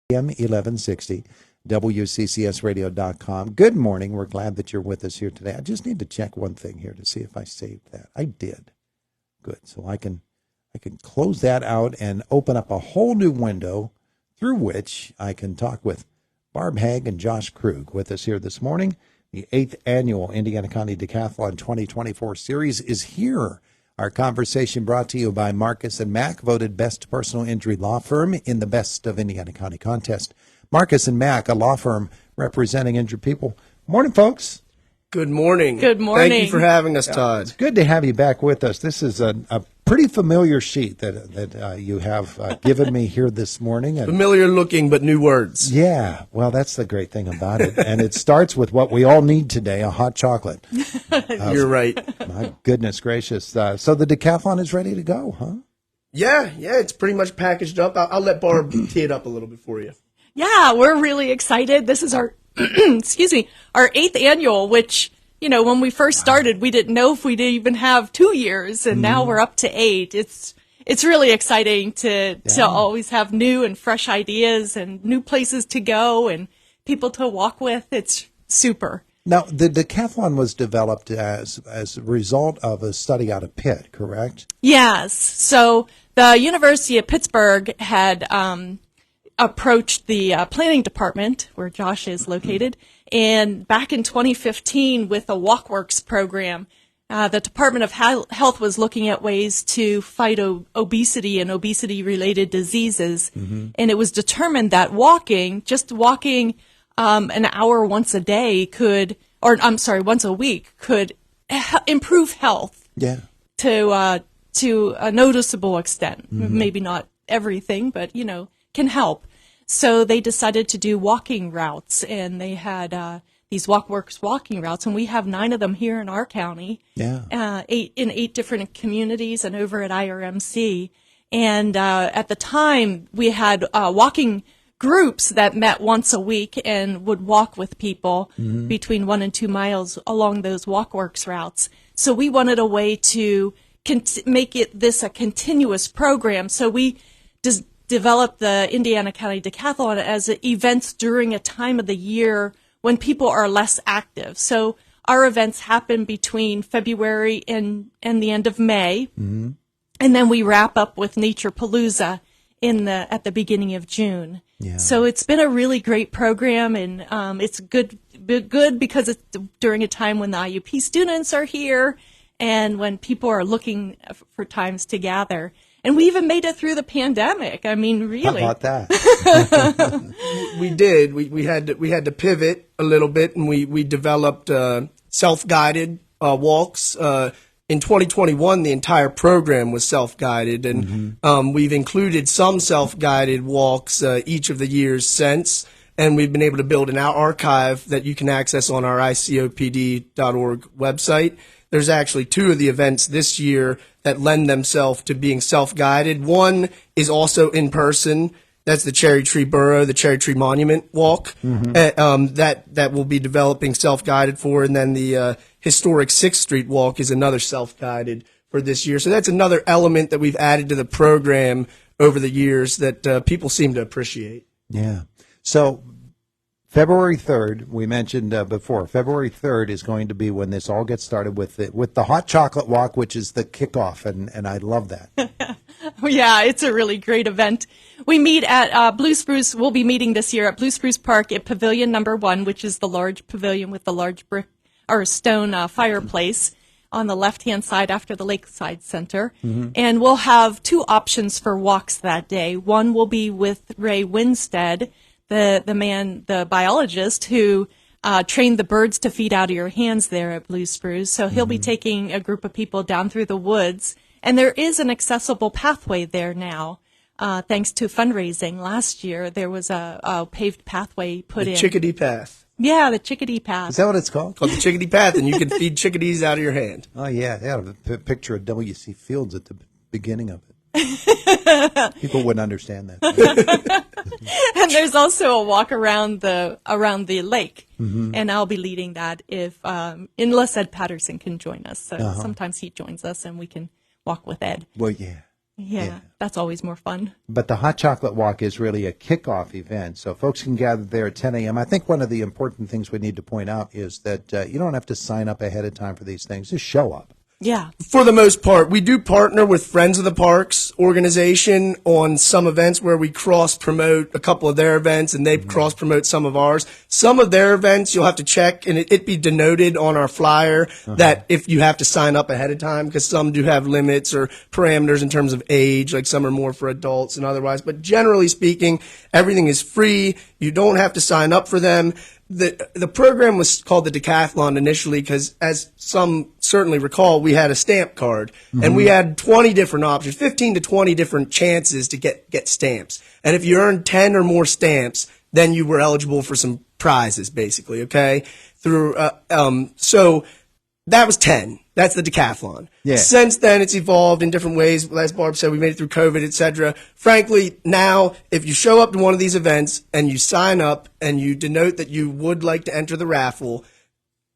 AM 1160, WCCSradio.com. Good morning. We're glad that you're with us here today. I just need to check one thing here to see if I saved that. I did. Good. So I can close that out and open up a whole new window through which I can talk with Barb Haig and Josh Krug with us here this morning. The 8th annual Indiana County Decathlon 2024 series is here. Our conversation brought to you by Marcus & Mack, voted best personal injury law firm in the Best of Indiana County contest. Marcus & Mack, a law firm representing injured people. Morning, folks. Good morning. Good morning. Thank you for having us, Todd. It's good to have you back with us. This is a pretty familiar sheet that you have given me here this morning. And familiar looking, but new words. Yeah, well, that's the great thing about it. And it starts with what we all need today, a hot chocolate. You're right. My goodness gracious. So the decathlon is ready to go, huh? Yeah, it's pretty much packaged up. I'll let Barb tee it up a little bit for you. Yeah, we're really excited. This is our, excuse me, our 8th annual, which, you know, when we first started, we didn't know if we'd even have 2 years, and now we're up to 8. It's really exciting to always have new and fresh ideas and new places to go and people to walk with. It's super. Now, the decathlon was developed as a result of a study out of Pitt, correct? Yes. So the University of Pittsburgh had approached the planning department, where Josh is located, and back in 2015 with a WalkWorks program, the Department of Health was looking at ways to fight obesity and obesity-related diseases, and it was determined that just walking an hour once a week could improve health. Yeah. To a noticeable extent. Maybe not everything, but, can help. So they decided to do walking routes, and they had these WalkWorks walking routes, and we have 9 of them here in our county. Yeah. 8 different communities and over at IRMC. And at the time, we had walking groups that met once a week and would walk with people between 1 and 2 miles along those WalkWorks routes. So we wanted a way to make this a continuous program. So we just developed the Indiana County Decathlon as events during a time of the year when people are less active. So our events happen between February and the end of May, and then we wrap up with Nature Palooza at the beginning of June. Yeah. So it's been a really great program, and it's good because it's during a time when the IUP students are here and when people are looking for times to gather. And we even made it through the pandemic. I mean, really. How about that? We did. We had to pivot a little bit, and we developed self-guided walks. In 2021, the entire program was self-guided, and we've included some self-guided walks each of the years since, and we've been able to build an archive that you can access on our icopd.org website. There's actually 2 of the events this year that lend themselves to being self-guided. One is also in person. That's the Cherry Tree Borough, the Cherry Tree Monument Walk, that will be developing self-guided for. And then the historic 6th Street Walk is another self-guided for this year. So that's another element that we've added to the program over the years that people seem to appreciate. Yeah. So February 3rd, we mentioned before, February 3rd is going to be when this all gets started with the hot chocolate walk, which is the kickoff, and I love that. Yeah, it's a really great event. We meet at Blue Spruce. We'll be meeting this year at Blue Spruce Park at Pavilion Number 1, which is the large pavilion with the large brick or stone fireplace on the left-hand side after the Lakeside Center. And we'll have 2 options for walks that day. One will be with Ray Winstead, the biologist who trained the birds to feed out of your hands there at Blue Spruce. So he'll be taking a group of people down through the woods. And there is an accessible pathway there now. Thanks to fundraising last year, there was a paved pathway put in. The Chickadee Path. Yeah, the Chickadee Path. Is that what it's called? Called the Chickadee Path, and you can feed chickadees out of your hand. Oh, yeah. They had a picture of W.C. Fields at the beginning of it. People wouldn't understand that. And there's also a walk around the lake, and I'll be leading that unless Ed Patterson can join us. So sometimes he joins us, and we can walk with Ed. Well, yeah. Yeah, that's always more fun. But the Hot Chocolate Walk is really a kickoff event, so folks can gather there at 10 a.m. I think one of the important things we need to point out is that you don't have to sign up ahead of time for these things. Just show up. Yeah. For the most part, we do partner with Friends of the Parks organization on some events where we cross-promote a couple of their events and they cross-promote some of ours. Some of their events you'll have to check, and it be denoted on our flyer that if you have to sign up ahead of time, because some do have limits or parameters in terms of age, like some are more for adults and otherwise. But generally speaking, everything is free. You don't have to sign up for them. The program was called the Decathlon initially because, as some certainly recall, we had a stamp card and we had 20 different options, 15 to 20 different chances to get stamps. And if you earned 10 or more stamps, then you were eligible for some prizes, basically. Okay, so that was 10. That's the Decathlon. Yeah. Since then, it's evolved in different ways. As Barb said, we made it through COVID, etc. Frankly, now, if you show up to one of these events and you sign up and you denote that you would like to enter the raffle,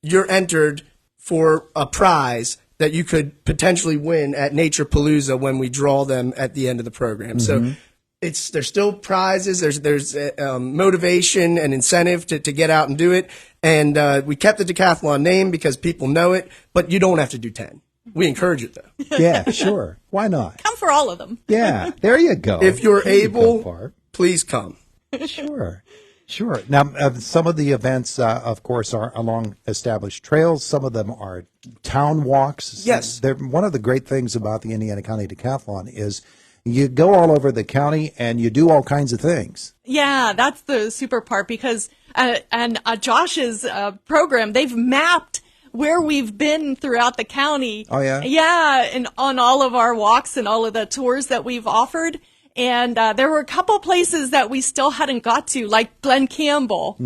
you're entered for a prize that you could potentially win at Nature Palooza when we draw them at the end of the program. So there's still prizes. There's motivation and incentive to get out and do it. And we kept the Decathlon name because people know it, but you don't have to do 10. We encourage it, though. Yeah, sure. Why not? Come for all of them. Yeah, there you go. If you're There you go, able, Barb. please come. Sure. Now, some of the events, of course, are along established trails. Some of them are town walks. Yes. One of the great things about the Indiana County Decathlon is you go all over the county and you do all kinds of things. Yeah, that's the super part because Josh's program, they've mapped where we've been throughout the county. Oh, yeah? Yeah, and on all of our walks and all of the tours that we've offered. And there were a couple places that we still hadn't got to, like Glen Campbell.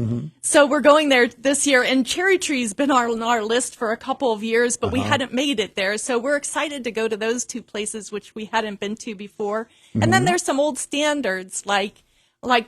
So we're going there this year. And Cherry Tree's been on our list for a couple of years, but we hadn't made it there. So we're excited to go to those two places, which we hadn't been to before. And then there's some old standards like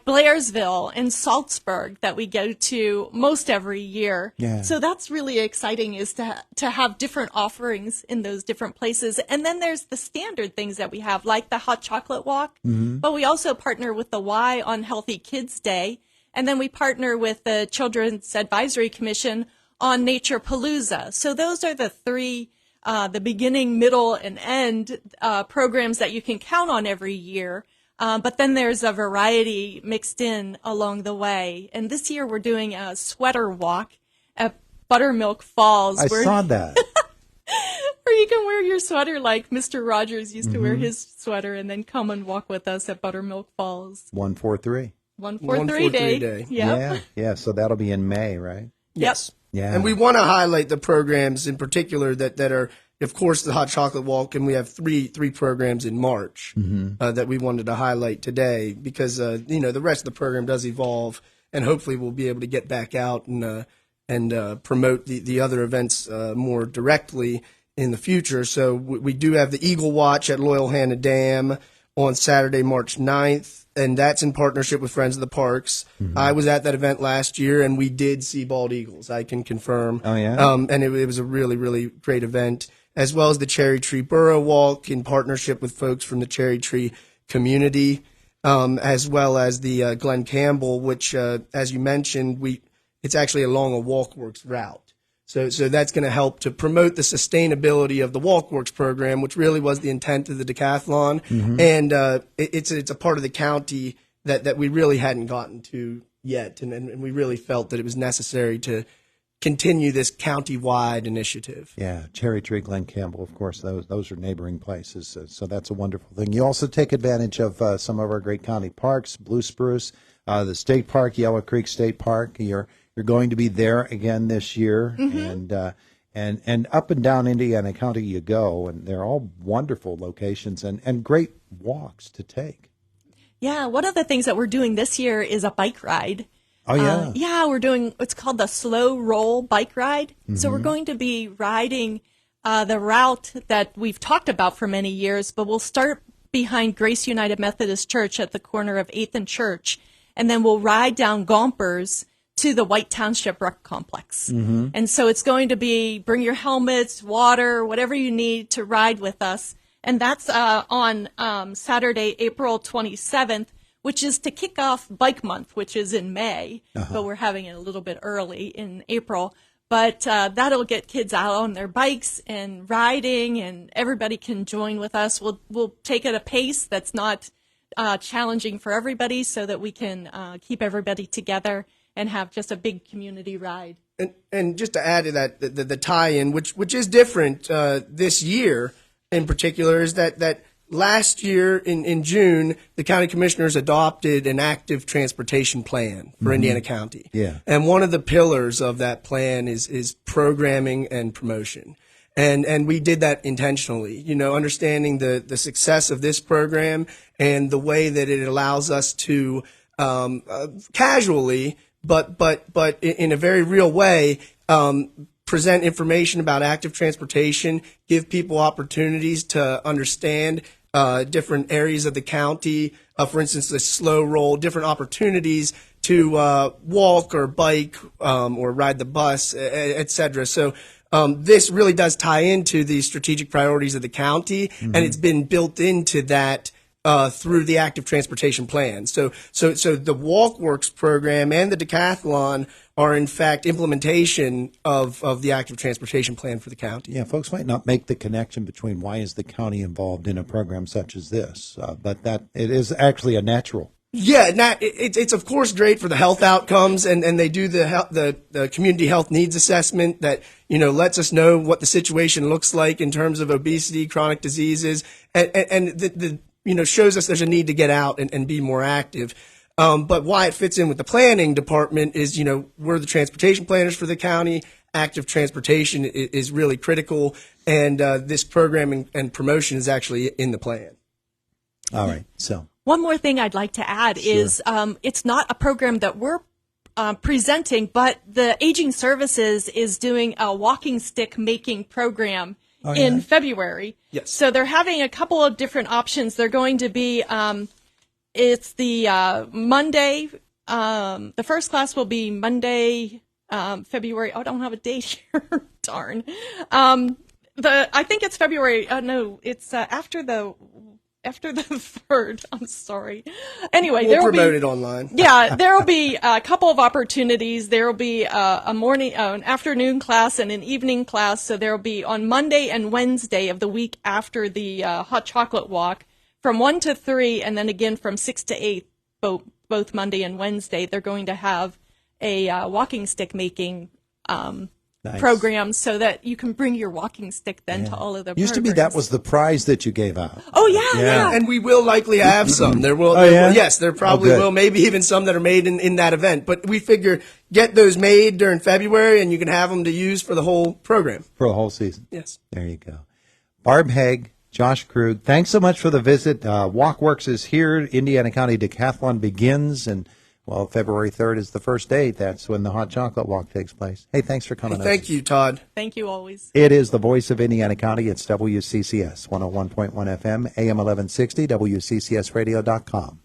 Blairsville and Salzburg that we go to most every year. Yeah. So that's really exciting is to have different offerings in those different places. And then there's the standard things that we have, like the Hot Chocolate Walk. But we also partner with the Y on Healthy Kids Day. And then we partner with the Children's Advisory Commission on Nature Palooza. So those are the three, the beginning, middle, and end programs that you can count on every year. But then there's a variety mixed in along the way. And this year we're doing a sweater walk at Buttermilk Falls. I saw that. Where you can wear your sweater like Mr. Rogers used to wear his sweater and then come and walk with us at Buttermilk Falls. 143. 143 day. Yep. Yeah. So that'll be in May, right? Yes. Yeah. And we want to highlight the programs in particular that are, of course, the Hot Chocolate Walk, and we have three programs in March that we wanted to highlight today because the rest of the program does evolve, and hopefully we'll be able to get back out and promote the other events more directly in the future. So we do have the Eagle Watch at Loyal Hannah Dam on Saturday, March 9th. And that's in partnership with Friends of the Parks. I was at that event last year, and we did see bald eagles. I can confirm. Oh, yeah? And it was a really, really great event, as well as the Cherry Tree Burrow Walk in partnership with folks from the Cherry Tree community, as well as the Glen Campbell, which, as you mentioned, it's actually along a Walkworks route. So that's going to help to promote the sustainability of the Walkworks program, which really was the intent of the Decathlon. And it's a part of the county that we really hadn't gotten to yet. And we really felt that it was necessary to continue this county-wide initiative. Yeah, Cherry Tree, Glen Campbell, of course, those are neighboring places. So that's a wonderful thing. You also take advantage of some of our great county parks, Blue Spruce, the State Park, Yellow Creek State Park. You're going to be there again this year, and up and down Indiana County you go, and they're all wonderful locations and great walks to take. Yeah, one of the things that we're doing this year is a bike ride. Oh, yeah? Yeah, we're doing, it's called the Slow Roll Bike Ride. So we're going to be riding the route that we've talked about for many years, but we'll start behind Grace United Methodist Church at the corner of 8th and Church, and then we'll ride down Gompers to the White Township Rec Complex. And so it's going to be bring your helmets, water, whatever you need to ride with us. And that's on Saturday, April 27th, which is to kick off Bike Month, which is in May, but we're having it a little bit early in April. But that'll get kids out on their bikes and riding, and everybody can join with us. We'll take it at a pace that's not challenging for everybody, so that we can keep everybody together and have just a big community ride. And just to add to that, the tie-in, which is different this year in particular, is that last year in June, the county commissioners adopted an active transportation plan for Indiana County. Yeah. And one of the pillars of that plan is programming and promotion. And we did that intentionally, understanding the success of this program and the way that it allows us to casually, but in a very real way, present information about active transportation, give people opportunities to understand different areas of the county, for instance, the slow roll, different opportunities to walk or bike or ride the bus, et cetera. So this really does tie into the strategic priorities of the county, and it's been built into that through the active transportation plan. So the WalkWorks program and the decathlon are in fact implementation of the active transportation plan for the county. Yeah, folks might not make the connection between why is the county involved in a program such as this, but that it is actually a natural. Yeah, it's of course great for the health outcomes, and they do the community health needs assessment that lets us know what the situation looks like in terms of obesity, chronic diseases, and the shows us there's a need to get out and be more active. But why it fits in with the planning department is, we're the transportation planners for the county. Active transportation is really critical, and this program and promotion is actually in the plan. All right. So one more thing I'd like to add is it's not a program that we're presenting, but the Aging Services is doing a walking stick making program in February. Yes. So they're having a couple of different options. They're going to be it's the Monday. The first class will be Monday, February. Oh, I don't have a date here. Darn. I think it's February. No, it's after the 3rd. I'm sorry. Anyway, we'll promote it online. Yeah, there will be a couple of opportunities. There will be a morning, an afternoon class, and an evening class. So there will be on Monday and Wednesday of the week after the hot chocolate walk, from 1 to 3, and then again from 6 to 8, both Monday and Wednesday. They're going to have a walking stick making program, so that you can bring your walking stick then to all of the used to be that was the prize that you gave out. Oh yeah. And we will likely have some. There will. Yes, there probably will. Maybe even some that are made in that event. But we figure get those made during February, and you can have them to use for the whole program. For a whole season. Yes. There you go. Barb Haig, Josh Krug, thanks so much for the visit. WalkWorks is here. Indiana County Decathlon begins, and well, February 3rd is the first date. That's when the hot chocolate walk takes place. Hey, thanks for coming. Thank you, Todd. Thank you always. It is the voice of Indiana County. It's WCCS 101.1 FM, AM 1160, WCCSradio.com.